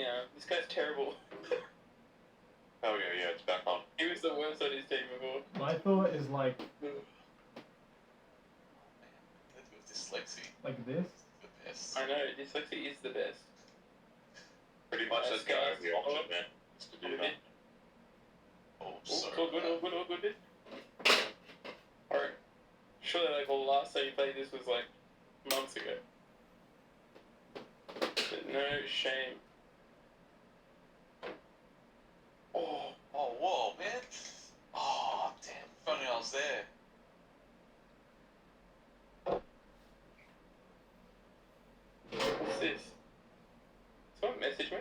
now. This guy's terrible. Oh yeah, it's back on. He was the worst on his team before. My thought is like Dyslexia. like this. The best. I know, dyslexia is the best. Pretty much that's the only option, man. Is to do that. Oh, It's sorry. all good, all good, all good. Alright. Surely like the last time you played this was like months ago. But no shame. Oh, Oh, whoa, man. Oh, damn. If only I was there. what's this? Someone message me?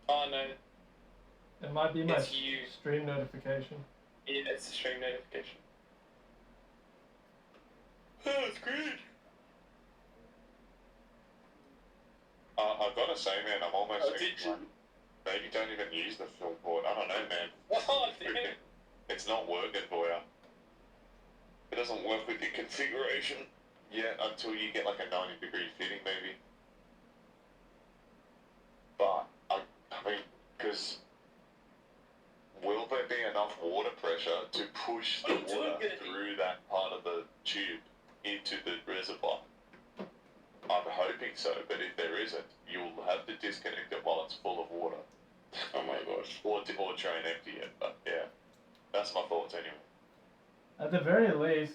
Oh no, It might be my It's you. stream notification. yeah, it's a stream notification. Oh, it's great. I've got to say, man, I'm almost Oh, thinking, did you? like, maybe don't even use the film port. I don't know, man. Oh, damn. It's not working for you. It doesn't work with your configuration yet until you get like a 90-degree fitting, maybe. But, I mean, because will there be enough water pressure to push the water through that part of the tube into the reservoir? I'm hoping so, but if there isn't, you'll have to disconnect it while it's full of water. Oh my gosh. Or try and empty it, but yeah. That's my thoughts anyway. At the very least,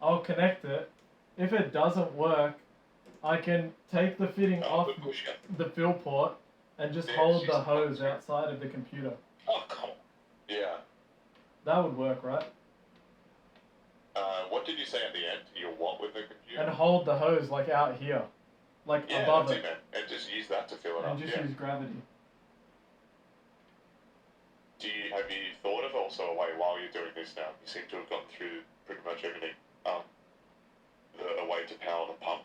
I'll connect it. If it doesn't work, I can take the fitting off Good push, yeah. the fill port and just Yeah, hold she's the hose fine. outside of the computer. Oh, come on. Yeah. That would work, right? What did you say at the end? You're what with the computer? And hold the hose like out here, like yeah, above that's it, it, man. And just use that to fill it and up. just Yeah. use gravity. Have you thought of also a way while you're doing this now? You seem to have gone through pretty much everything. A way to power the pump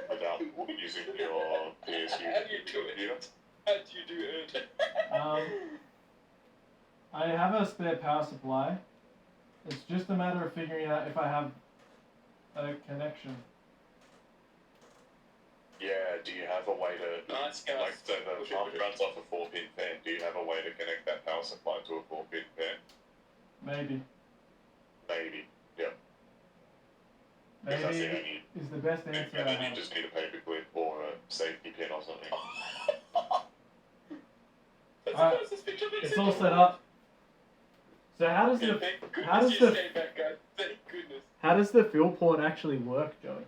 without using your PSU How do you do computer. it? How do you do it? I have a spare power supply. It's just a matter of figuring out if I have a connection. Yeah, do you have a way to, Nice, guys. like, so the pump runs off a 4-pin fan, do you have a way to connect that power supply to a 4-pin fan? Maybe. Maybe, yeah. Because that's Maybe the only, is the best and answer I then you have. just need a paperclip or a safety pin or something. That's Alright, the closest picture I've It's seen. all set up. So how does Yeah, the thank goodness how does you the stayed back, guys. Thank goodness. how does the fill port actually work, Joey?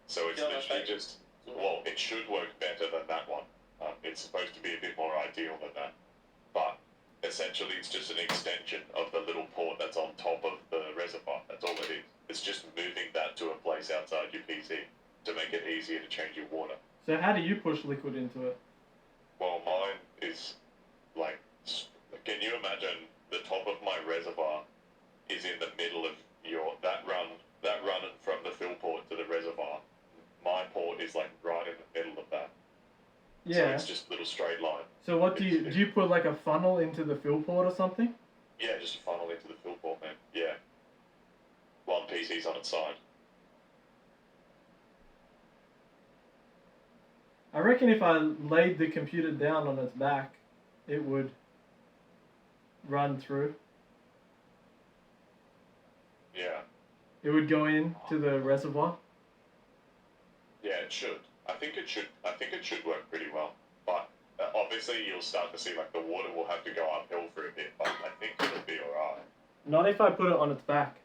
So it's Yeah, literally okay. just, well, it should work better than that one. It's supposed to be a bit more ideal than that. But essentially it's just an extension of the little port that's on top of the reservoir. That's all it is. It's just moving that to a place outside your PC to make it easier to change your water. So how do you push liquid into it? Well, mine is like, can you imagine the top of my reservoir is in the middle of that run from the fill port to the reservoir. My port is like right in the middle of that. Yeah. So it's just a little straight line. So what do you put like a funnel into the fill port or something? Yeah, just a funnel into the fill port, man. Yeah. While the PC's on its side. I reckon if I laid the computer down on its back, it would run through. Yeah. It would go into the reservoir. Yeah, it should. I think it should work pretty well. But obviously you'll start to see like the water will have to go uphill for a bit, but I think it'll be alright. Not if I put it on its back.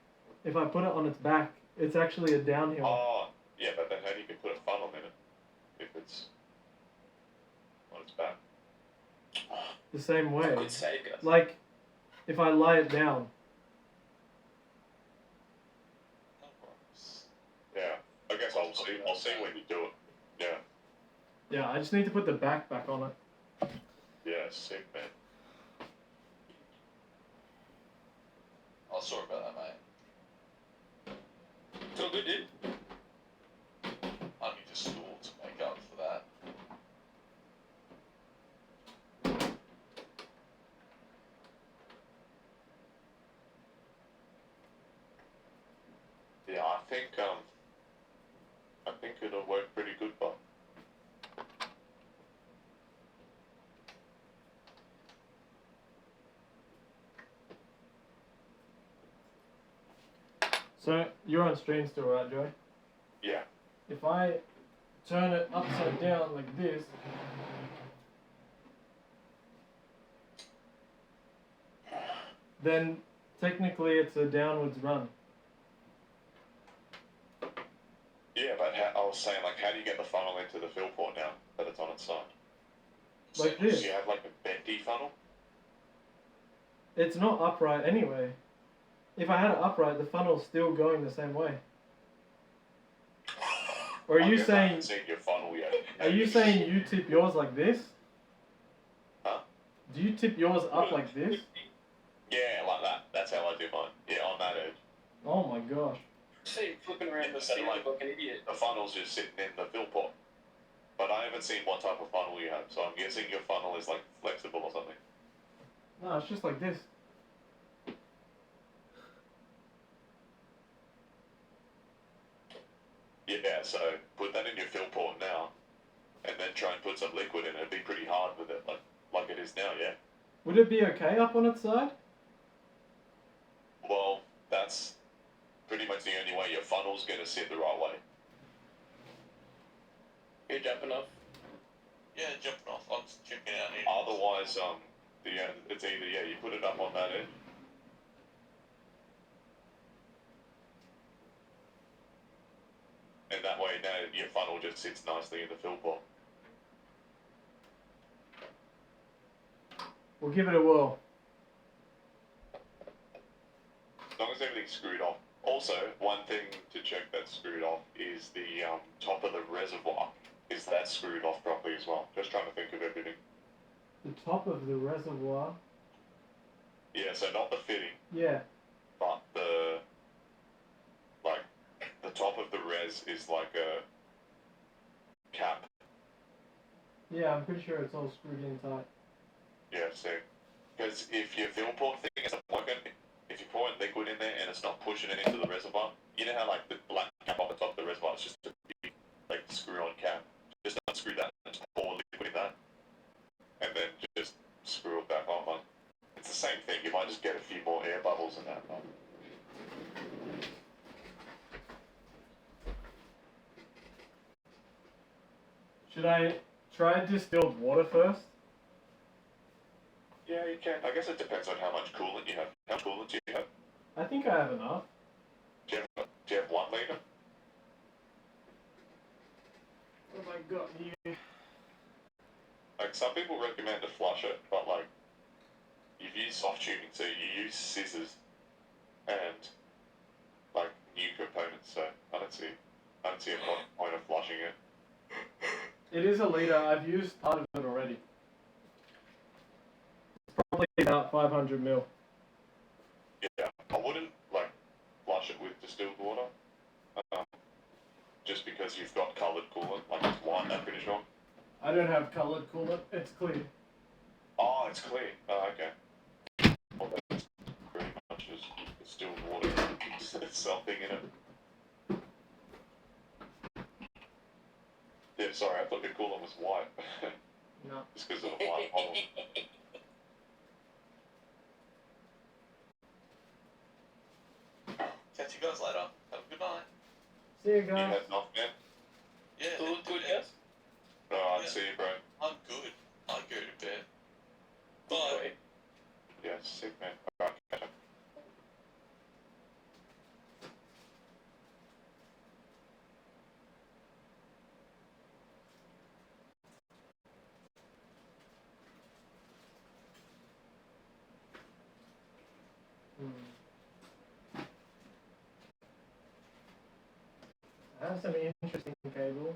If I put it on its back, it's actually a downhill. Oh, yeah, but then how do you put a funnel in it if it's on its back? The same way. Good save, guys. Like, if I lie it down. Yeah, I guess I'll see when you do it. Yeah. Yeah, I just need to put the back on it. Yeah, sick, man. Oh, sorry about that, mate. It's all good, dude. I need to store to make up for that. Yeah, I think it'll work pretty good, but So you're on stream still, right, Joey? yeah. If I turn it upside down like this, then technically it's a downwards run. Yeah, but I was saying, like, how do you get the funnel into the fill port now that it's on its side? Like Do this. you have, like, a bendy funnel? It's not upright anyway. If I had it upright, the funnel's still going the same way. Or are I you guess I haven't saying? seen your funnel yet. Are you saying you tip yours like this? Huh? Do you tip yours up like this? Yeah, like that. That's how I do mine. Yeah, on that edge. Oh my gosh. See you flipping around the So, ceiling like, like an idiot. the funnel's just sitting in the fill port. But I haven't seen what type of funnel you have, so I'm guessing your funnel is, like, flexible or something. No, it's just like this. Yeah, so put that in your fill port now, and then try and put some liquid in it. It'd be pretty hard with it, like it is now, yeah? Would it be okay up on its side? Well, that's pretty much the only way your funnel's going to sit the right way. You're jumping off. Yeah, jumping off. I'm just checking out here. Otherwise, it's either, yeah, you put it up on that edge. And that way now your funnel just sits nicely in the fill port. We'll give it a whirl. As long as everything's screwed off. Also, one thing to check that's screwed off is the top of the reservoir. Is that screwed off properly as well? Just trying to think of everything. The top of the reservoir. Yeah, so not the fitting, Yeah. but the top of the res is like a cap. Yeah, I'm pretty sure it's all screwed in tight. Yeah, so because if your fill port thing isn't working, if you pour liquid in there and it's not pushing it into the reservoir, you know how like the black cap on the top of the reservoir is just a big like screw-on cap. Just unscrew that and just pour liquid in that, and then just screw it back on. It's the same thing. You might just get a few more air bubbles in that. Should I try distilled water first? Yeah, you can. I guess it depends on how much coolant you have. How much coolant do you have? I think I have enough. Do you have 1 liter? What have I got here? Like, some people recommend to flush it, but like, you've used soft tuning, so you use scissors and like new components, so I don't see a point of flushing it. It is a liter. I've used part of it already. It's probably about 500 mil. Yeah, I wouldn't like flush it with distilled water, just because you've got coloured coolant, like it's white, I'm pretty sure. I don't have coloured coolant. It's clear. Oh, it's clear. Oh, okay. Well, that's pretty much just distilled water. There's something in it. Yeah, sorry, I thought your coolant was white. No. Just because of the white bottle. Catch you guys later. Have a good night. See you You guys. had enough, man? Yeah. Still look good, yes? Alright, Yeah. see you, bro. I'm good. I go to bed. Bye. Yeah, sick, man. Alright, catch up. I have some interesting cables.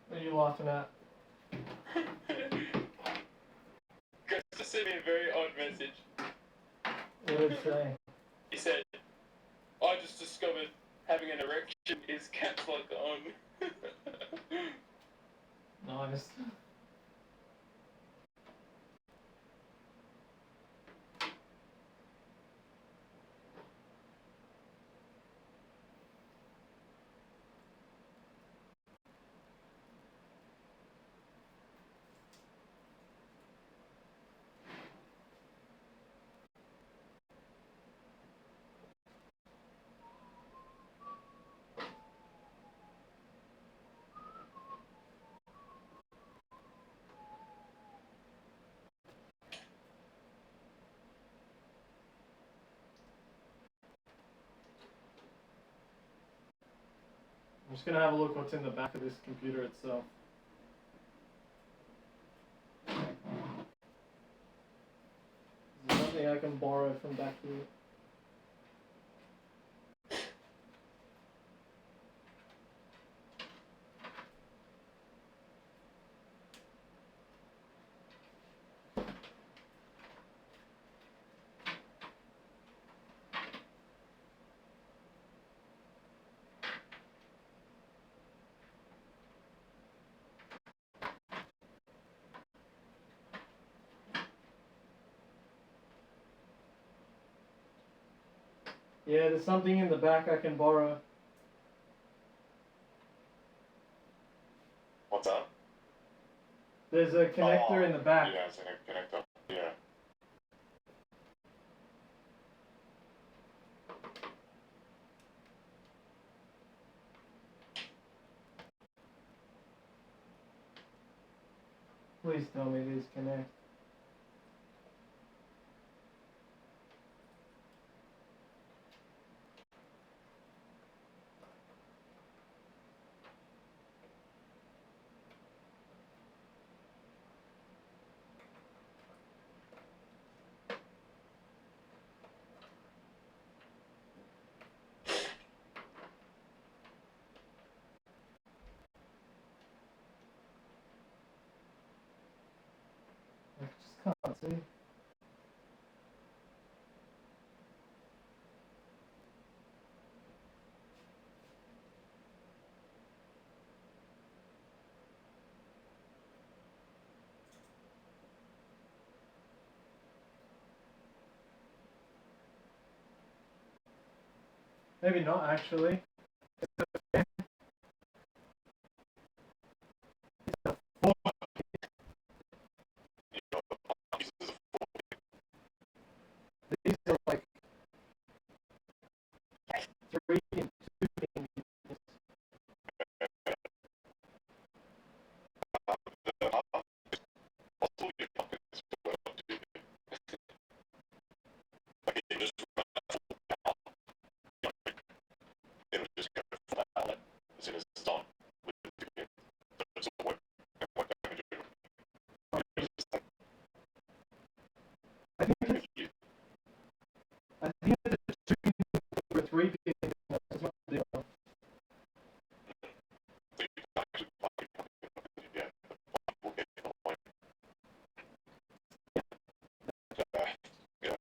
What are you laughing at? Chris just sent me a very odd message. What did it say? He said, I just discovered having an erection is caps lock on. Nice. I'm just gonna have a look what's in the back of this computer itself. There's nothing I can borrow from back here. Yeah, there's something in the back I can borrow. What's up? There's a connector in the back. Yeah, it's in a connector. Yeah. Please tell me these connect. I just can't see. Maybe not actually. These are like 3 and 2 pin. It'll just go flat out as soon as it's done with the game. So what can you do? I think it's a 2 or 3 pin. That's not the deal. So you can actually yeah, we'll get in the way. Yeah.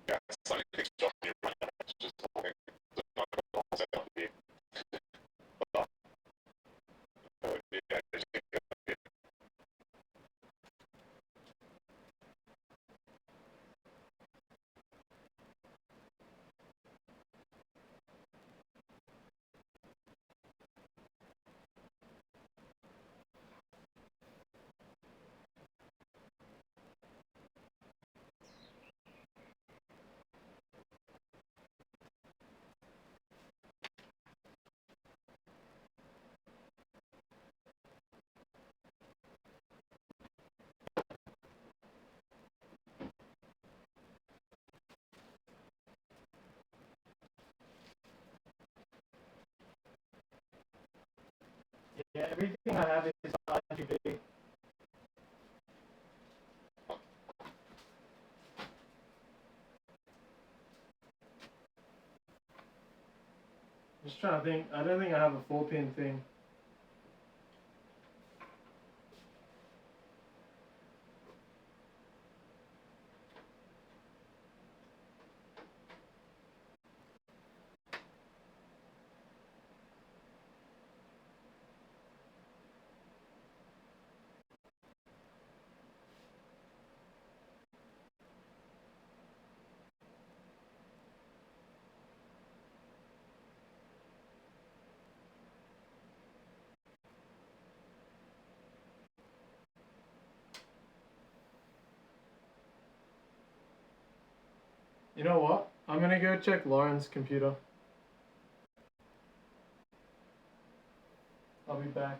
Yeah, it's like a job you're running. It's just something that's not going to set up here. But, yeah, just get it. Yeah, everything I have is RGB. Just trying to think. I don't think I have a 4-pin thing. You know what? I'm gonna go check Lauren's computer. I'll be back.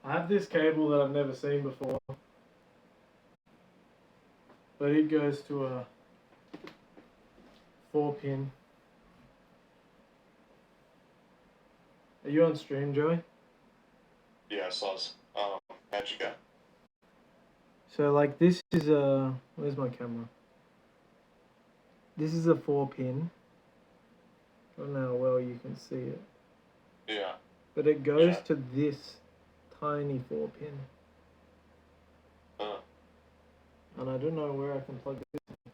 I have this cable that I've never seen before, but it goes to a 4-pin. Are you on stream, Joey? Yeah, Soz. How'd you go? So like this is a, where's my camera? This is a 4-pin. I don't know how well you can see it. Yeah. But it goes Yeah. to this tiny 4-pin. And I don't know where I can plug this in.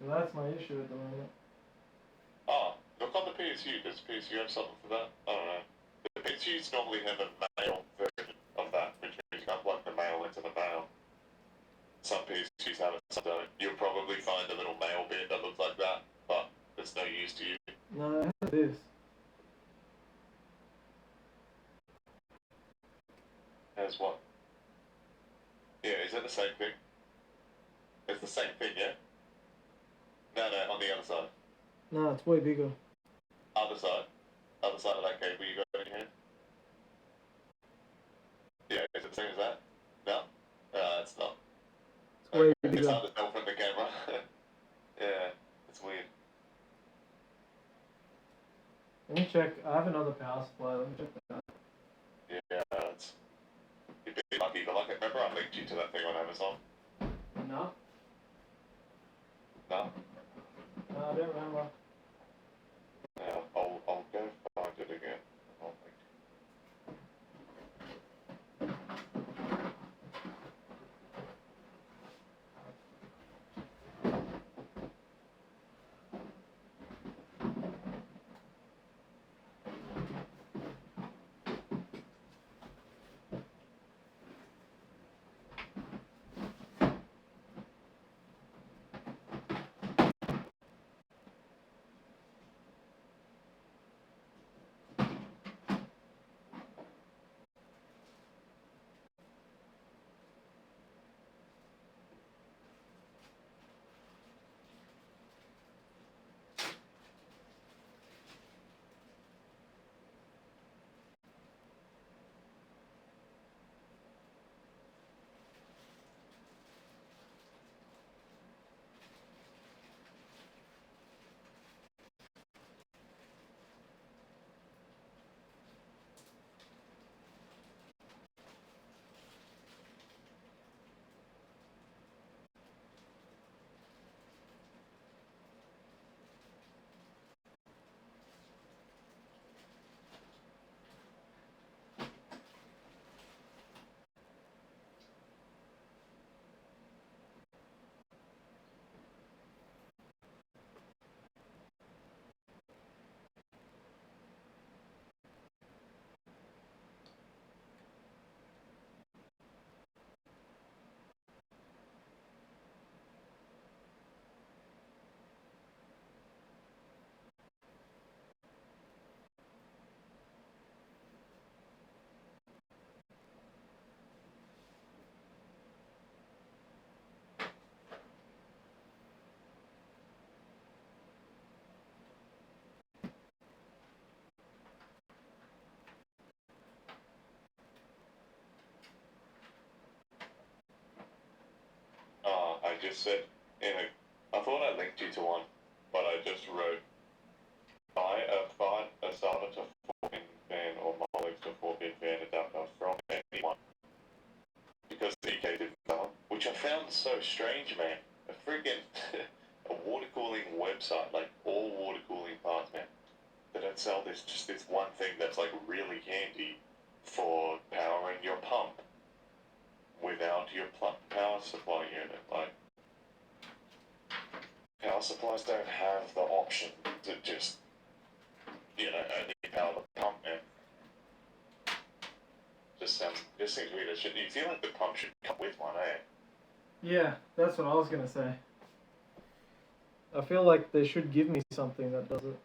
So that's my issue at the moment. Oh, look on the PSU. Does PSU have something for that? I don't know. The PSUs normally have a male version of that, which means you can't plug the male into the male. Some PSUs have it, some don't. You'll probably find a little male bit that looks like that, but it's no use to you. No, it has this. Has what? Yeah, is it the same thing? It's the same thing, yeah? No, on the other side. No, it's way bigger. Other side. Other side of that cable you got in your hand. Yeah, is it the same as that? No? It's not. It's way It's bigger. hard to tell from the camera. Yeah, it's weird. Let me check. I have another power supply. Let me check that. Yeah, it's... You'd be lucky, but like, remember I linked you to that thing on Amazon? No? No? No, I don't remember. Yeah, I'll go find it again. I'll link I just said, I thought I linked you to one, but I just wrote, buy a starter to 4-pin fan or Molex to 4-pin fan adapter from anyone. Because the UK didn't sell them, which I found so strange, man. A friggin' a water cooling website, like all water cooling parts, man. They don't sell just this one thing that's like really handy for powering your pump without your power supply unit. Like, power supplies don't have the option to just, only power the pump, man. Just seems weird. You feel like the pump should come with one, eh? Yeah, that's what I was gonna say. I feel like they should give me something that does it.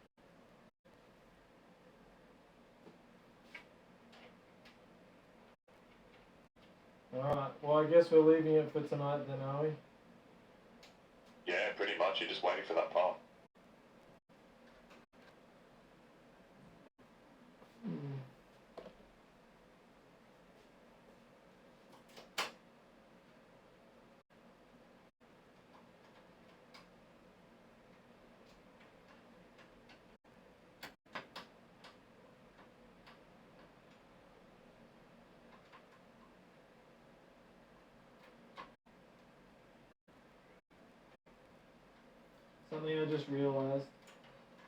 Alright, well I guess we're leaving it for tonight then, are we? Yeah, pretty much. You're just waiting for that pump. Something I just realized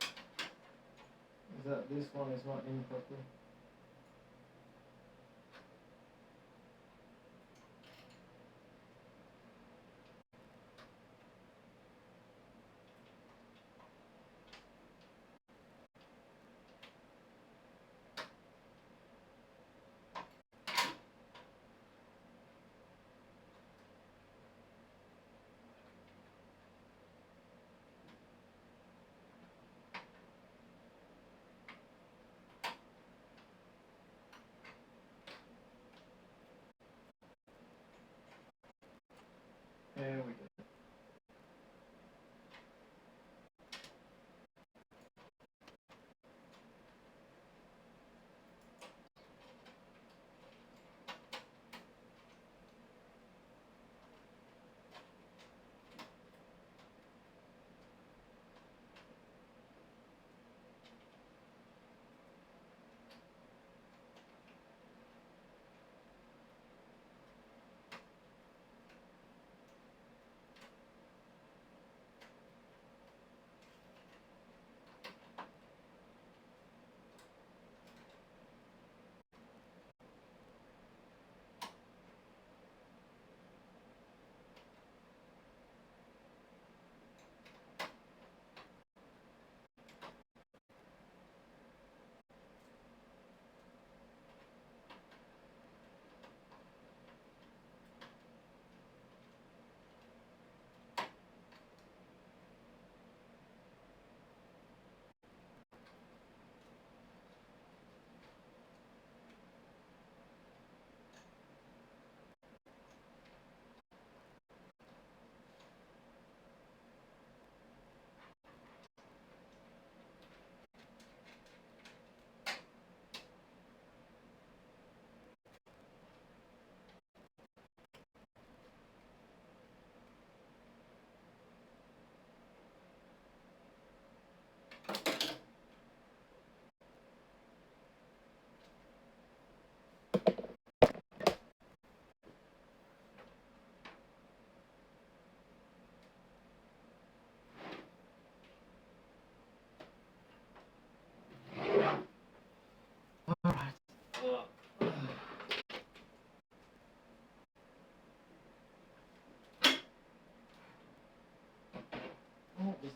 is that this one is not in properly.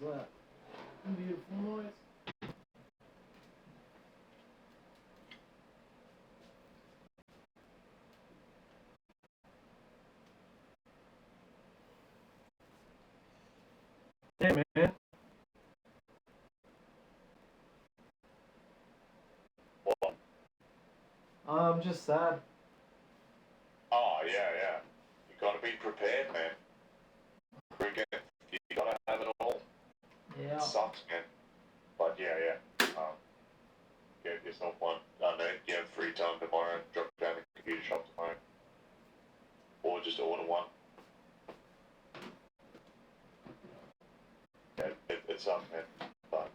that? Beautiful noise. Hey man. What? I'm just sad. Oh, yeah. You gotta be prepared, man. Freaking, you gotta have it all. Yeah. It sucks, man. But yeah. Get yourself one. I know you have free time tomorrow. Drop down to the computer shop tomorrow. Or just order one. Yeah, it sucks, man. But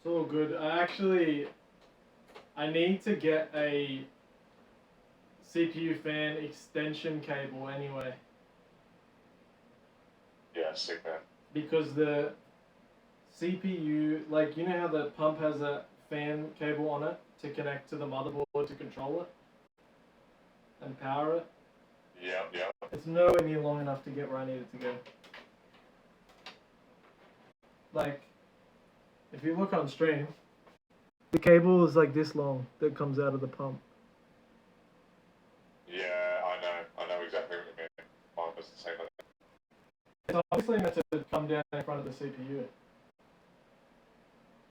It's all good. I need to get a CPU fan extension cable anyway. yeah, sick, man. Because the CPU, like, you know how the pump has a fan cable on it to connect to the motherboard to control it and power it? Yeah. It's nowhere near long enough to get where I need it to go. Like, if you look on stream, the cable is like this long that comes out of the pump. Yeah, I know exactly what you mean. Mine was the same. It's obviously meant to come down in front of the CPU.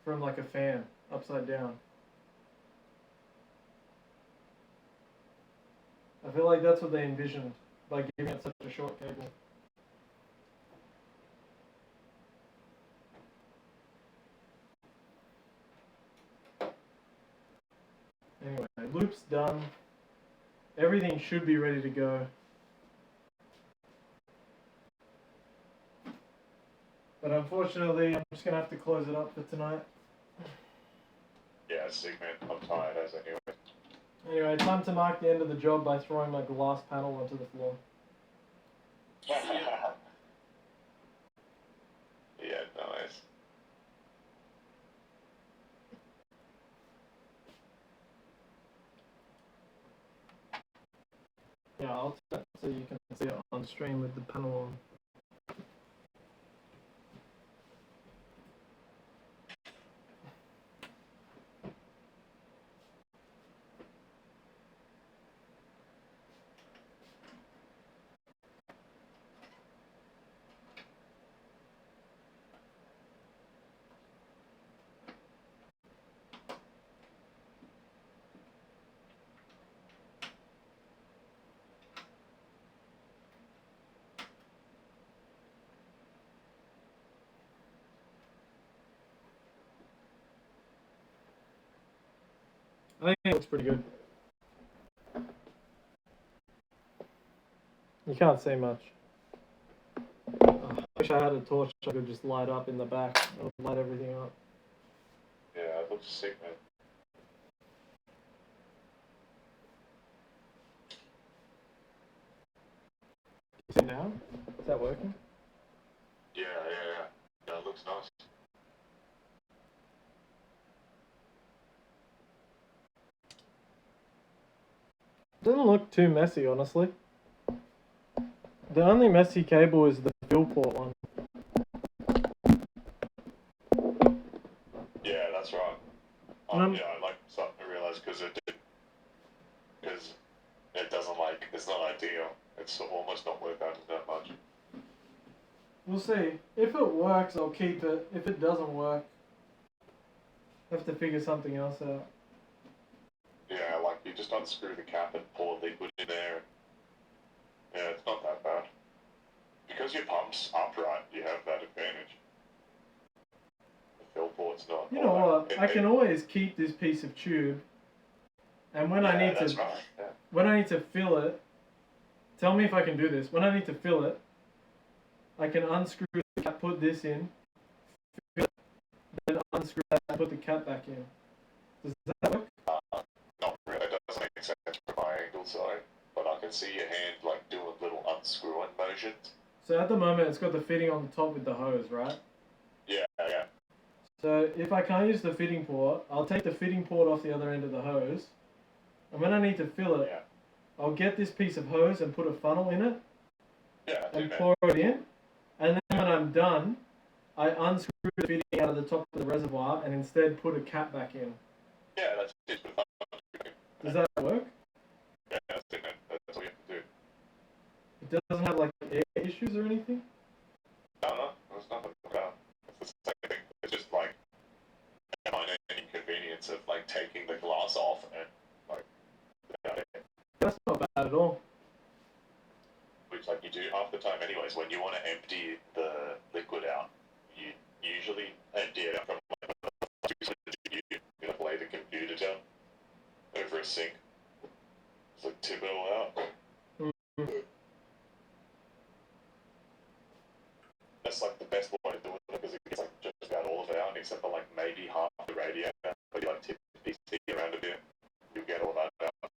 From like a fan, upside down. I feel like that's what they envisioned by giving it such a short cable. Anyway, loop's done. Everything should be ready to go. But unfortunately, I'm just going to have to close it up for tonight. Yeah, sick, man. I'm tired as anyway. Anyway, time to mark the end of the job by throwing my glass panel onto the floor. Yeah, nice. Yeah, I'll turn it so you can see it on stream with the panel on. I think it looks pretty good. You can't see much. Oh, I wish I had a torch I could just light up in the back. It would light everything up. Yeah, it looks sick, man. You see now? Is that working? Yeah. Yeah, it looks nice. Doesn't look too messy, honestly. The only messy cable is the fuel port one. Yeah, that's right. Yeah, I like starting to realize because it doesn't like, it's not ideal. It's almost not worth out that much. We'll see. If it works, I'll keep it. If it doesn't work, I have to figure something else out. Yeah, like you just unscrew the cap and pour liquid in there. Yeah, it's not that bad. Because your pump's upright, you have that advantage. The fill port's not. You know what? I can always keep this piece of tube, and when I need to, right. Yeah. when I need to fill it, tell me if I can do this. When I need to fill it, I can unscrew the cap, put this in, fill it, then unscrew that and put the cap back in. Does that work? Not really. It doesn't make sense from my angle, sorry. But I can see your hand like doing little unscrewing motions. So at the moment, it's got the fitting on the top with the hose, right? Yeah. So if I can't use the fitting port, I'll take the fitting port off the other end of the hose. And when I need to fill it, Yeah. I'll get this piece of hose and put a funnel in it Yeah. and pour it in. And then when I'm done, I unscrew the fitting out of the top of the reservoir and instead put a cap back in. Yeah, that's it. Does that work? Yeah, that's it, man. That's all you have to do. It doesn't have like air issues or anything? No, there's nothing about it. It's the same thing. It's just like a minor inconvenience of like taking the glass off and like That's not bad at all. which like you do half the time anyways. When you want to empty the liquid out, you usually empty it out from like you like lay the computer down over a sink. It's like tip it all out. That's like the best way to do it because it gets like just about all of it out except for like maybe half the radiator. But you like tip the PC around a bit, you'll get all that out.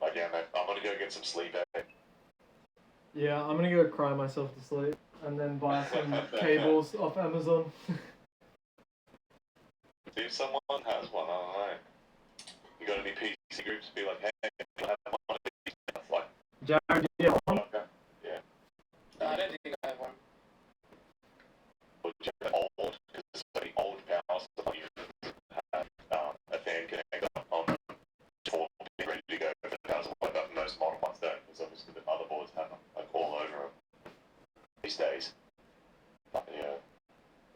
But yeah, man, I'm gonna go get some sleep. Yeah, I'm gonna go cry myself to sleep and then buy some cables off Amazon. See if someone has one, I don't know. You got any PC groups? Be like, hey, I have one of these. Like, Jared, do you have one? okay. Yeah. No, I don't think I have one. Or just old, because there's so many old power stuff you have a fan connector on for ready to go. If it doesn't work up, most modern ones don't, because obviously the motherboards have them like all over them these days. But yeah,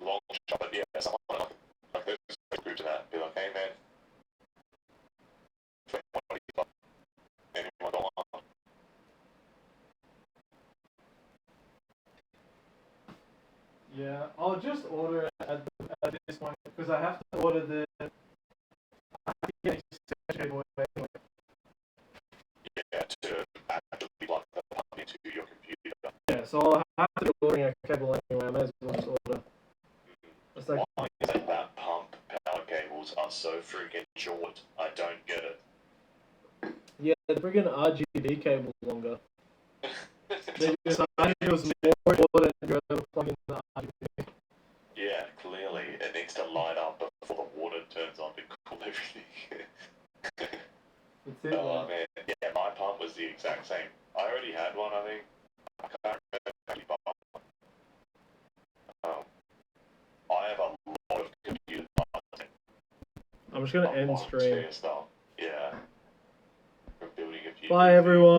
long shot, but yeah, someone like there's a group to that. Be like, hey man, what do you got? Anyone got one? Yeah, I'll just order it at this point because I have to order the. I have to get a cable anyway. Yeah, to actually plug the pump into your computer. Yeah, so I'll have to be ordering a cable anyway. I may as well just order. It's like, Why is it that pump power cables are so freaking short? I don't get it. yeah, the friggin' RGB cable's longer. They just, I think it was more important to go to plug in the RGB. Yeah, clearly it needs to light up before the water turns on to cool everything. That's it. Oh man, yeah, my pump was the exact same. I already had one, I think. I can't remember how you bought one. I have a lot of computer parts. I'm just gonna end stream. Stuff. Yeah. From building a few Bye everyone.